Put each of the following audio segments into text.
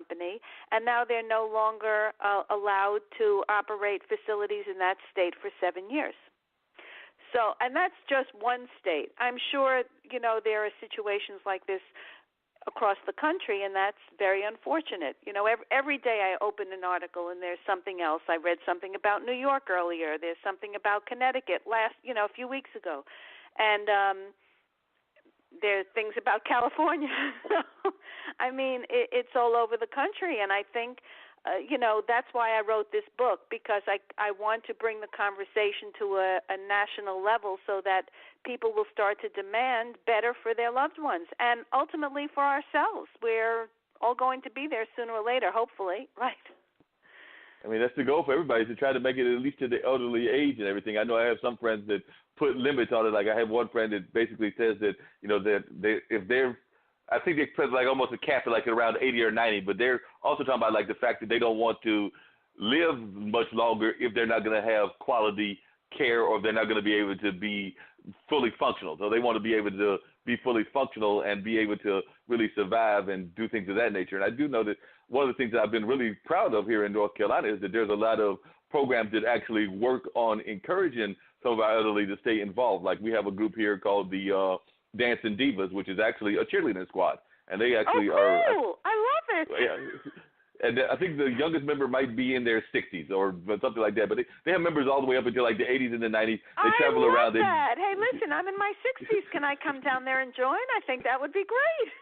company, and now they're no longer allowed to operate facilities in that state for 7 years. So, and that's just one state. I'm sure, there are situations like this across the country, and that's very unfortunate. Every day I open an article and there's something else. I read something about New York earlier. There's something about Connecticut a few weeks ago. And there's things about California. I mean, it's all over the country, and I think that's why I wrote this book, because I want to bring the conversation to a national level so that people will start to demand better for their loved ones and ultimately for ourselves. We're all going to be there sooner or later, hopefully, right? I mean, that's the goal for everybody, to try to make it at least to the elderly age and everything. I know I have some friends that put limits on it. Like I have one friend that basically says that, if they're, I think they put like almost a cap at like around 80 or 90, but they're also talking about like the fact that they don't want to live much longer if they're not going to have quality care, or if they're not going to be able to be fully functional. So they want to be able to be fully functional and be able to really survive and do things of that nature. And I do know that one of the things that I've been really proud of here in North Carolina is that there's a lot of programs that actually work on encouraging some of our elderly to stay involved. Like we have a group here called the Dancing Divas, which is actually a cheerleading squad, and they actually are. Oh, cool! I love it. Yeah, and I think the youngest member might be in their 60s or something like that. But they have members all the way up until like the 80s and the 90s. They travel around. I love that. Hey, listen, I'm in my 60s. Can I come down there and join? I think that would be great.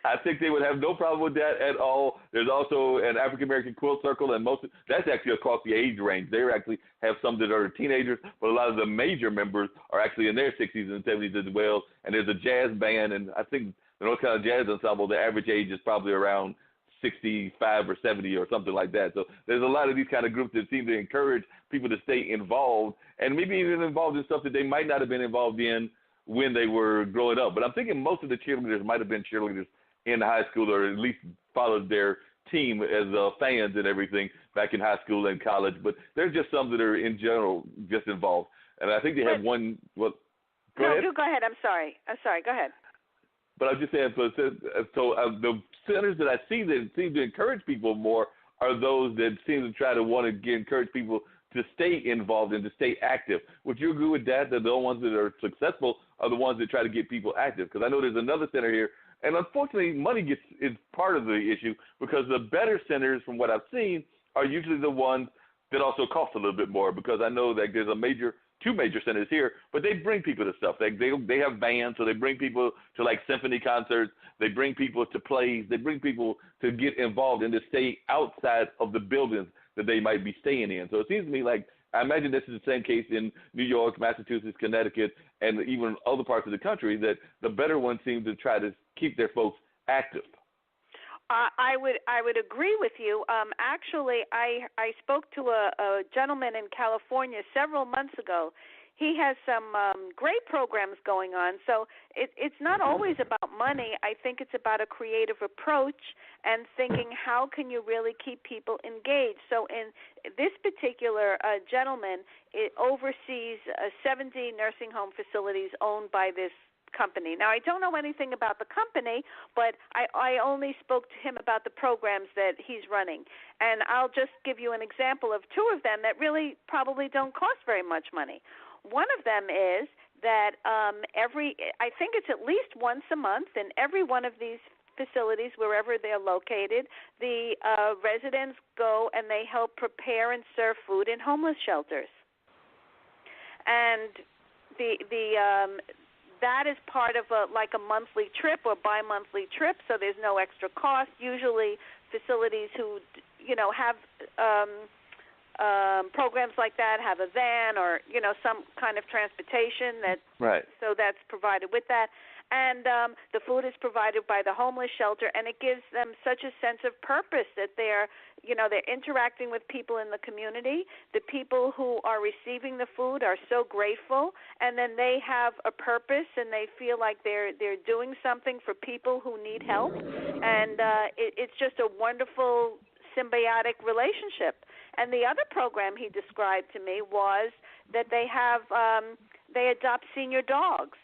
I think they would have no problem with that at all. There's also an African-American quilt circle, and that's actually across the age range. They actually have some that are teenagers, but a lot of the major members are actually in their 60s and 70s as well. And there's a jazz band, and I think the North Carolina Jazz Ensemble, the average age is probably around 65 or 70 or something like that. So there's a lot of these kind of groups that seem to encourage people to stay involved, and maybe even involved in stuff that they might not have been involved in when they were growing up. But I'm thinking most of the cheerleaders might have been cheerleaders in high school, or at least followed their team as fans and everything back in high school and college. But there's just some that are in general just involved. And I think they have one. Well, go ahead. No, go ahead. I'm sorry. Go ahead. But I was just saying, the centers that I see that seem to encourage people more are those that seem to try to want to encourage people to stay involved and to stay active. Would you agree with that, that the ones that are successful are the ones that try to get people active? Because I know there's another center here, and unfortunately money is part of the issue, because the better centers, from what I've seen, are usually the ones that also cost a little bit more, because I know that there's two major centers here, but they bring people to stuff. They have bands, so they bring people to like symphony concerts. They bring people to plays. They bring people to get involved and to stay outside of the buildings that they might be staying in. So it seems to me like, I imagine this is the same case in New York, Massachusetts, Connecticut, and even other parts of the country, that the better ones seem to try to keep their folks active. I would agree with you. Actually, I spoke to a gentleman in California several months ago. He has some great programs going on. So it's not always about money. I think it's about a creative approach and thinking, how can you really keep people engaged? So in this particular gentleman, it oversees 70 nursing home facilities owned by this company. Now, I don't know anything about the company, but I only spoke to him about the programs that he's running. And I'll just give you an example of two of them that really probably don't cost very much money. One of them is that I think it's at least once a month in every one of these facilities, wherever they're located, the residents go and they help prepare and serve food in homeless shelters. And that is part of a monthly trip or bi-monthly trip, so there's no extra cost. Usually facilities who, have programs like that have a van or, some kind of transportation right. So that's provided with that. And the food is provided by the homeless shelter, and it gives them such a sense of purpose that they're interacting with people in the community. The people who are receiving the food are so grateful, and then they have a purpose, and they feel like they're doing something for people who need help. And it's just a wonderful symbiotic relationship. And the other program he described to me was that they adopt senior dogs.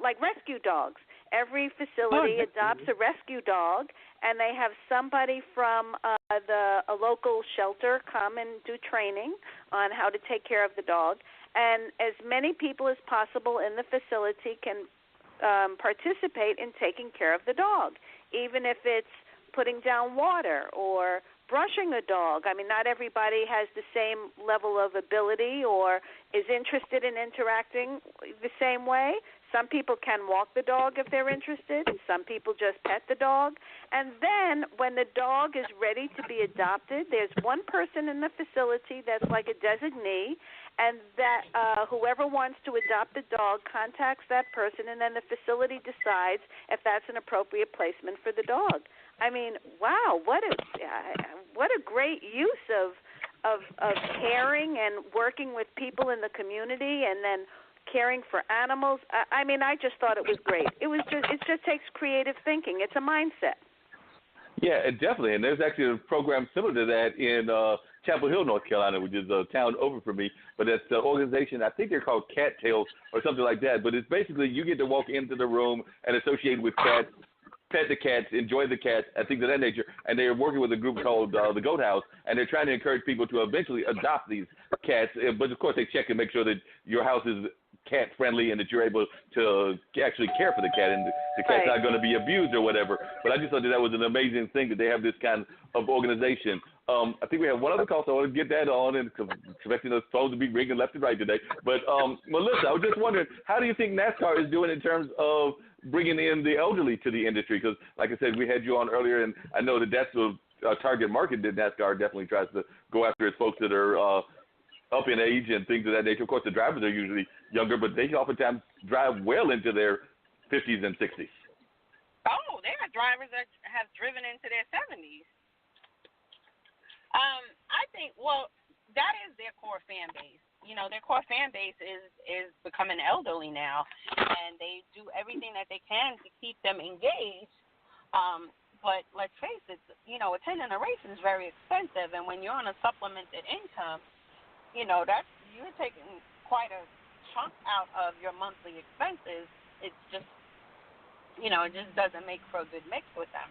Like rescue dogs. Every facility adopts a rescue dog, and they have somebody from a local shelter come and do training on how to take care of the dog. And as many people as possible in the facility can participate in taking care of the dog, even if it's putting down water or brushing a dog. I mean, not everybody has the same level of ability or is interested in interacting the same way. Some people can walk the dog if they're interested. Some people just pet the dog. And then when the dog is ready to be adopted, there's one person in the facility that's like a designee, and that whoever wants to adopt the dog contacts that person, and then the facility decides if that's an appropriate placement for the dog. I mean, wow, what a great use of caring and working with people in the community, and then caring for animals. I mean, I just thought it was great. It just takes creative thinking. It's a mindset. Yeah, definitely. And there's actually a program similar to that in Chapel Hill, North Carolina, which is a town over from me. But it's the organization, I think they're called Cattails or something like that. But it's basically you get to walk into the room and associate with cats, pet the cats, enjoy the cats, and things of that nature. And they're working with a group called the Goat House, and they're trying to encourage people to eventually adopt these cats. But, of course, they check and make sure that your house is cat-friendly and that you're able to actually care for the cat and the cat's not going to be abused or whatever. But I just thought that was an amazing thing that they have this kind of organization. I think we have one other call, so I want to get that on, and expecting those phones to be ringing left and right today. But, Melissa, I was just wondering, how do you think NASCAR is doing in terms of bringing in the elderly to the industry? Because, like I said, we had you on earlier, and I know that that's a target market that NASCAR definitely tries to go after, is folks that are up in age and things of that nature. Of course, the drivers are usually younger, but they oftentimes drive well into their 50s and 60s. Oh, there are drivers that have driven into their 70s. I think, well, that is their core fan base. You know, their core fan base is becoming elderly now, and they do everything that they can to keep them engaged. But let's face it, you know, attending a race is very expensive, and when you're on a supplemented income, you know, you're taking quite a chunk out of your monthly expenses. It's just, you know, it just doesn't make for a good mix with them.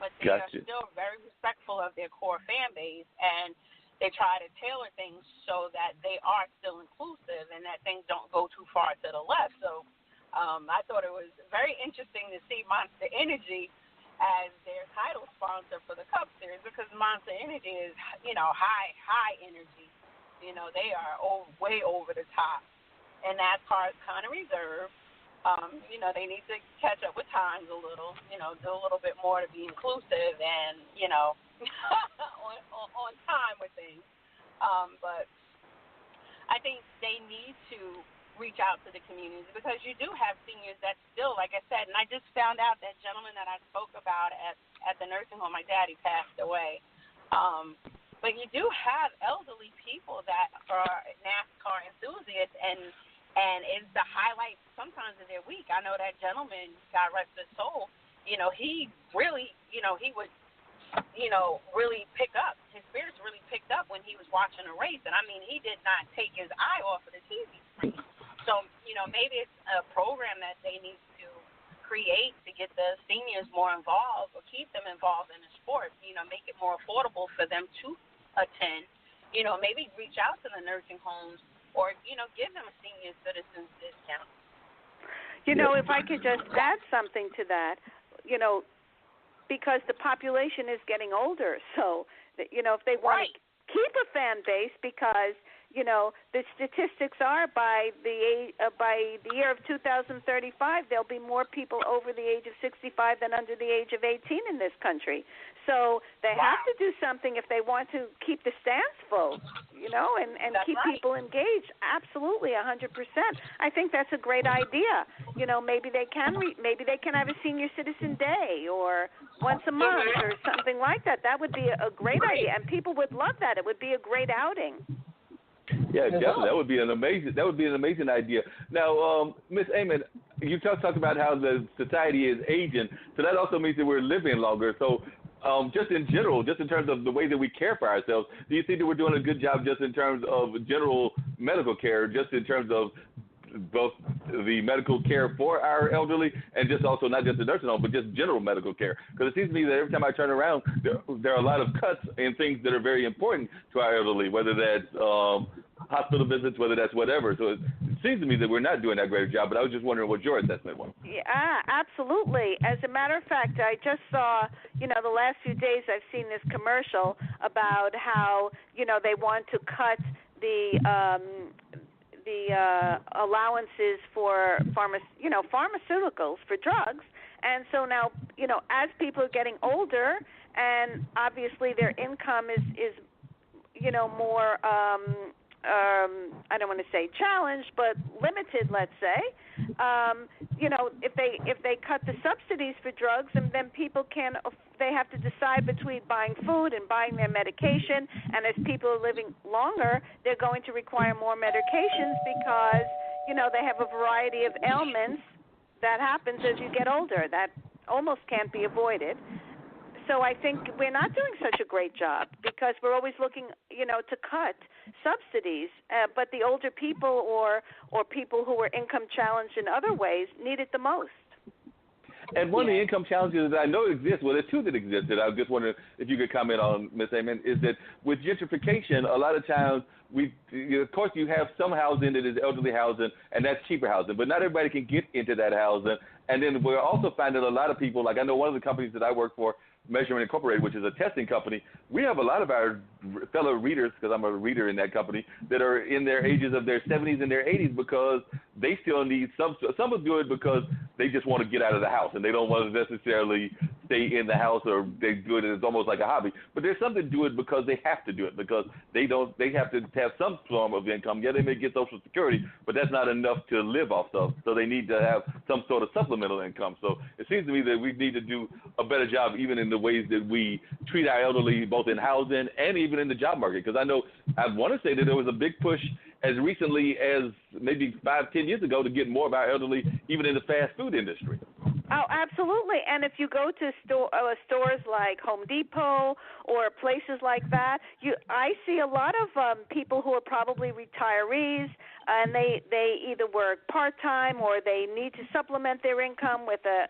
But they are still very respectful of their core fan base, and they try to tailor things so that they are still inclusive and that things don't go too far to the left. So I thought it was very interesting to see Monster Energy as their title sponsor for the Cup Series, because Monster Energy is, you know, high energy. You know, they are way over the top. And NASCAR is kind of reserved. You know, they need to catch up with times a little, you know, do a little bit more to be inclusive and, you know, on time with things. But I think they need to reach out to the communities, because you do have seniors that still, like I said, and I just found out that gentleman that I spoke about at the nursing home, my daddy passed away. But you do have elderly people that are NASCAR enthusiasts, and it's the highlight sometimes of their week. I know that gentleman, God rest his soul, you know, he really, you know, he would, you know, really pick up. His spirits really picked up when he was watching a race. And, I mean, he did not take his eye off of the TV screen. So, you know, maybe it's a program that they need to create to get the seniors more involved or keep them involved in the sport, you know, make it more affordable for them to attend, you know, maybe reach out to the nursing homes or, you know, give them a senior citizens discount. You know, if I could just add something to that, you know, because the population is getting older, so, you know, if they want to keep a fan base, because, you know, the statistics are by the year of 2035, there'll be more people over the age of 65 than under the age of 18 in this country. So they have to do something if they want to keep the stands full, you know, and keep people engaged. Absolutely, 100%. I think that's a great idea. You know, maybe they can have a senior citizen day or once a month or something like that. That would be a great idea, and people would love that. It would be a great outing. Yeah, definitely. That would be an amazing idea. Now, Miss Amon, you talked about how the society is aging, so that also means that we're living longer. So, just in general, just in terms of the way that we care for ourselves, do you think that we're doing a good job just in terms of general medical care, just in terms of both the medical care for our elderly, and just also not just the nursing home, but just general medical care. Because it seems to me that every time I turn around, there are a lot of cuts in things that are very important to our elderly, whether that's hospital visits, whether that's whatever. So it seems to me that we're not doing that great a job, but I was just wondering what your assessment was. Yeah, absolutely. As a matter of fact, I just saw, the last few days I've seen this commercial about how, they want to cut the allowances for pharmaceuticals for drugs. And so now, as people are getting older and obviously their income is more I don't want to say challenged, but limited, let's say. If they cut the subsidies for drugs, and then people they have to decide between buying food and buying their medication. And as people are living longer, they're going to require more medications because they have a variety of ailments that happens as you get older that almost can't be avoided. So I think we're not doing such a great job because we're always looking, to cut subsidies. But the older people or people who are income challenged in other ways need it the most. And one of the income challenges that I know exist, well, there's two that exist that I was just wondering if you could comment on, Ms. Amen, is that with gentrification, a lot of times of course, you have some housing that is elderly housing, and that's cheaper housing, but not everybody can get into that housing. And then we're also finding a lot of people, like I know one of the companies that I work for, Measurement Incorporated, which is a testing company, we have a lot of our fellow readers, because I'm a reader in that company, that are in their ages of their 70s and their 80s because they still need some will do it because they just want to get out of the house and they don't want to necessarily stay in the house, or they do it as almost like a hobby. But there's some that do it because they have to do it, because they have to have some form of income. Yeah, they may get Social Security, but that's not enough to live off of. So they need to have some sort of supplemental income. So it seems to me that we need to do a better job even in the ways that we treat our elderly, both in housing and even in the job market. Because I want to say that there was a big push as recently as maybe 5-10 years ago to get more of our elderly even in the fast food industry. Oh, absolutely. And if you go to stores like Home Depot or places like that, I see a lot of people who are probably retirees, and they either work part-time or they need to supplement their income with a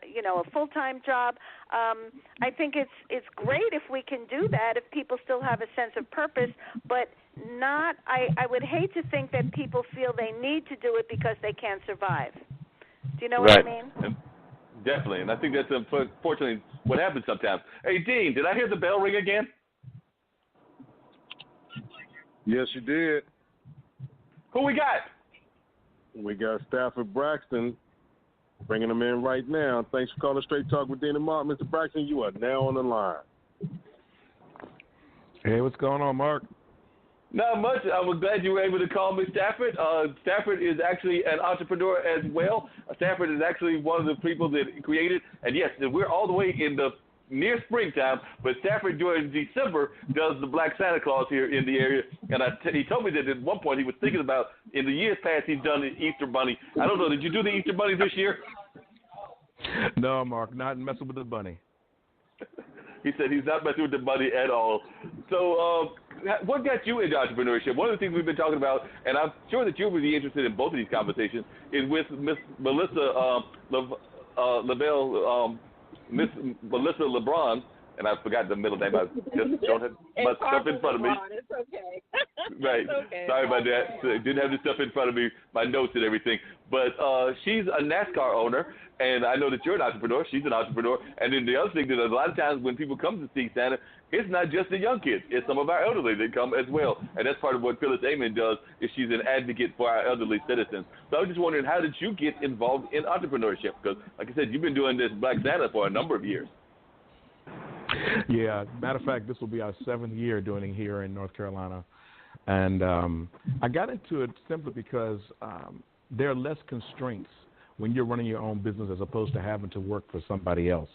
full-time job. I think it's great if we can do that, if people still have a sense of purpose, but not. I would hate to think that people feel they need to do it because they can't survive. Do you know what I mean? Definitely, and I think that's unfortunately what happens sometimes. Hey, Dean, did I hear the bell ring again? Yes, you did. Who we got? We got Stafford Braxton, bringing him in right now. Thanks for calling Straight Talk with Dean and Mark. Mr. Braxton, you are now on the line. Hey, what's going on, Mark? Not much. I'm glad you were able to call me Stafford. Stafford is actually an entrepreneur as well. Stafford is actually one of the people that created, and yes, we're all the way in the near springtime, but Stafford during December does the Black Santa Claus here in the area, and he told me that at one point he was thinking about, in the years past, he's done the Easter Bunny. I don't know, did you do the Easter Bunny this year? No, Mark, not messing with the bunny. He said he's not messing with the bunny at all. So what got you into entrepreneurship? One of the things we've been talking about, and I'm sure that you'll be interested in both of these conversations, is with Miss Melisa Miss Melisa LeBron, and I forgot the middle name. I just don't have my stuff in front of me. It's okay. Right. It's okay. Sorry about that. Didn't have the stuff in front of me, my notes and everything. But she's a Nascar owner, and I know that you're an entrepreneur. She's an entrepreneur. And then the other thing that a lot of times when people come to see Santa, it's not just the young kids. It's some of our elderly that come as well. And that's part of what Phyllis Amon does, is she's an advocate for our elderly citizens. So I was just wondering, how did you get involved in entrepreneurship? Because, like I said, you've been doing this Black Santa for a number of years. Yeah, matter of fact, this will be our 7th year doing it here in North Carolina. And I got into it simply because there are less constraints when you're running your own business as opposed to having to work for somebody else.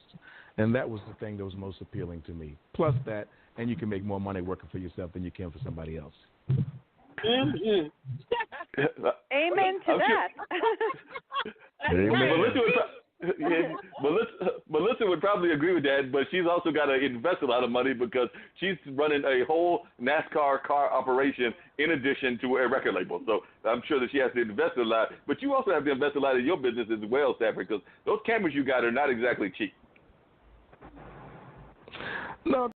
And that was the thing that was most appealing to me. Plus that, and you can make more money working for yourself than you can for somebody else. Mm-hmm. Amen to that. Amen. Yeah, Melissa would probably agree with that, but she's also got to invest a lot of money because she's running a whole NASCAR car operation in addition to a record label. So I'm sure that she has to invest a lot. But you also have to invest a lot in your business as well, Stafford, because those cameras you got are not exactly cheap. No,